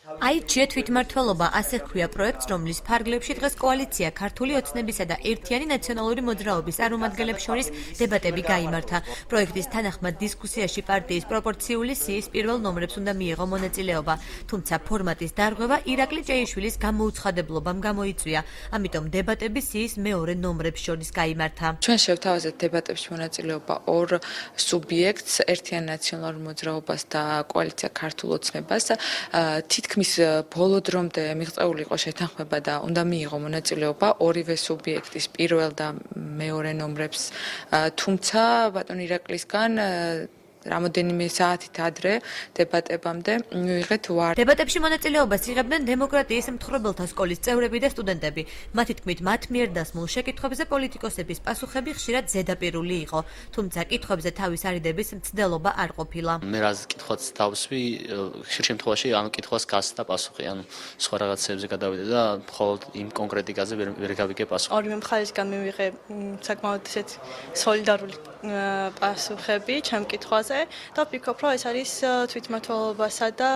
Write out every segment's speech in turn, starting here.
აირჩია თვითმმართველობა, ასე ჰქვია პროექტს, რომლის ფარგლებში დღეს კოალიცია ქართული ოცნებისა და ერთიანი ნაციონალური მოძრაობის წარმომადგენლებს შორის დებატები გაიმართა. პროექტის თანახმად დისკუსიაში პარტიის პროპორციული სიის პირველ ნომრებს უნდა მიიღო მონაწილეობა, თუმცა ფორმატის დარღვევა ირაკლი ჭეიშვილის გამოუცხადებლობამ გამოიწვია, ამიტომ დებატები სიის მეორე ნომრებს შორის გაიმართა. ჩვენ შევთავაზეთ დებატებში მონაწილეობა ორ სუბიექტს, ერთიან ნაციონალურ მოძრაობას და კოალიცია ქართულ ოცნებას. თითქმის ბოლო დრომდე მიღწეული იყო შეთანხმება და უნდა მიიღო მონაწილეობა ორივე სუბიექტის პირველ და მეორე ნომრებს, თუმცა ბატონ ირაკლისგან რამოდენიმე საათით ადრე დებატებამდე მივიღეთ ვარ. დებატებში მონაწილეობას იღებდნენ დემოკრატიის მთხრობელთა სკოლის წევრები და სტუდენტები. მათი თქმით, მათ მიერ დასმულ შეკითხვებზე პოლიტიკოსების პასუხები ხშირად ზედაპირული იყო, თუმცა კითხვებზე თავის არიდების მცდელობა არ ყოფილა. მე რაც კითხვაც დავსვი, ხშირ შემთხვევაში ამ კითხვას გასცდა პასუხი, ანუ სხვა რაღაცებზე გადავიდე და მხოლოდ იმ კონკრეტიკაზე ვერ გავიგე პასუხი. ორივე მხარისგან მივიღე საკმაოდ ესეთი სოლიდარული პასუხები ჩემ კითხვაზე. და ვფიქრობ, რომ ეს არის თვითმმართველობასა და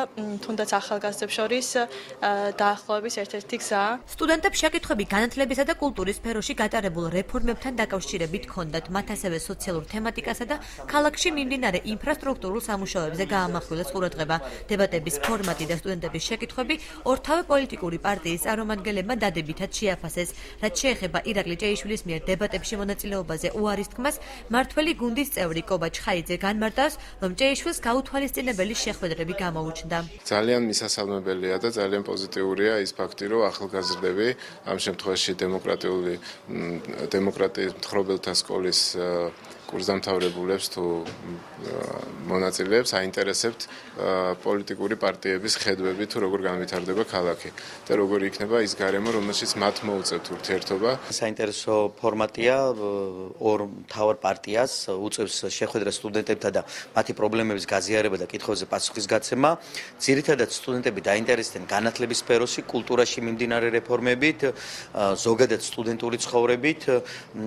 თუნდაც ახალგაზრდებს შორის დაახლოების ერთ-ერთი გზა. სტუდენტებს შეკითხვები განათლებისა და კულტურის სფეროში გატარებულ რეფორმებთან დაკავშირებით ჰქონდათ, მათ ასევე სოციალურ თემატიკასა და ქალაქში მიმდინარე ინფრასტრუქტურულ სამუშაოებზე გაამახვილეს ყურადღება. დებატების ფორმატი და სტუდენტების შეკითხვები ორთავე პოლიტიკური პარტიის წარმომადგენლებმა დადებითად შეაფასეს. რაც შეეხება ირაკლი ჭეიშვილის მიერ დებატებში მონაწილეობაზე უარის თქმას, მმართველი გუნდის წევრი კობა ჩხაიძე განმარტავს, რომ ჭეიშვილს გაუთვალისწინებელი შეხვედრები გამოუჩნდა. ძალიან მისასალმებელია და ძალიან პოზიტიურია ის ფაქტი, რომ ახალგაზრდები ამ შემთხვევაში დემოკრატიის მთხრობელთა სკოლის კურსდამთავრებულებს თუ მონაწილეებს აინტერესებთ პოლიტიკური პარტიების ხედვები თუ როგორ განვითარდება ქალაქი და როგორ იქნება ის გარემო, რომელშიც მათ მოუწევთ ურთიერთობა. საინტერესო ფორმატია, ორ მთავარ პარტიას უწევს შეხვედრა სტუდენტებთან და მათი პრობლემების გაზიარება და კითხვებზე პასუხის გაცემა. ძირითადად სტუდენტები დაინტერესდნენ განათლების სფეროში, კულტურაში მიმდინარე რეფორმებით, ზოგადად სტუდენტური ცხოვრებით.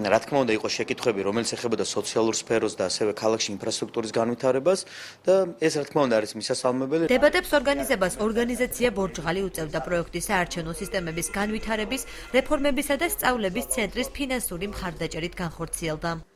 რა თქმა უნდა, იყო შეკითხვები, რომელიც ეხებოდა სოციალურ სფეროს და ასევე ქალაქში ინფრასტრუქტურის განვითარებას და ეს რა თქმა უნდა არის მისასალმებელი. დებატებს ორგანიზებას ორგანიზაცია ბორჯღალი უწევდა პროექტის საარჩევნო სისტემების განვითარების, რეფორმებისა და სწავლების ცენტრის ფინანსური მხარდაჭერით განხორციელდა.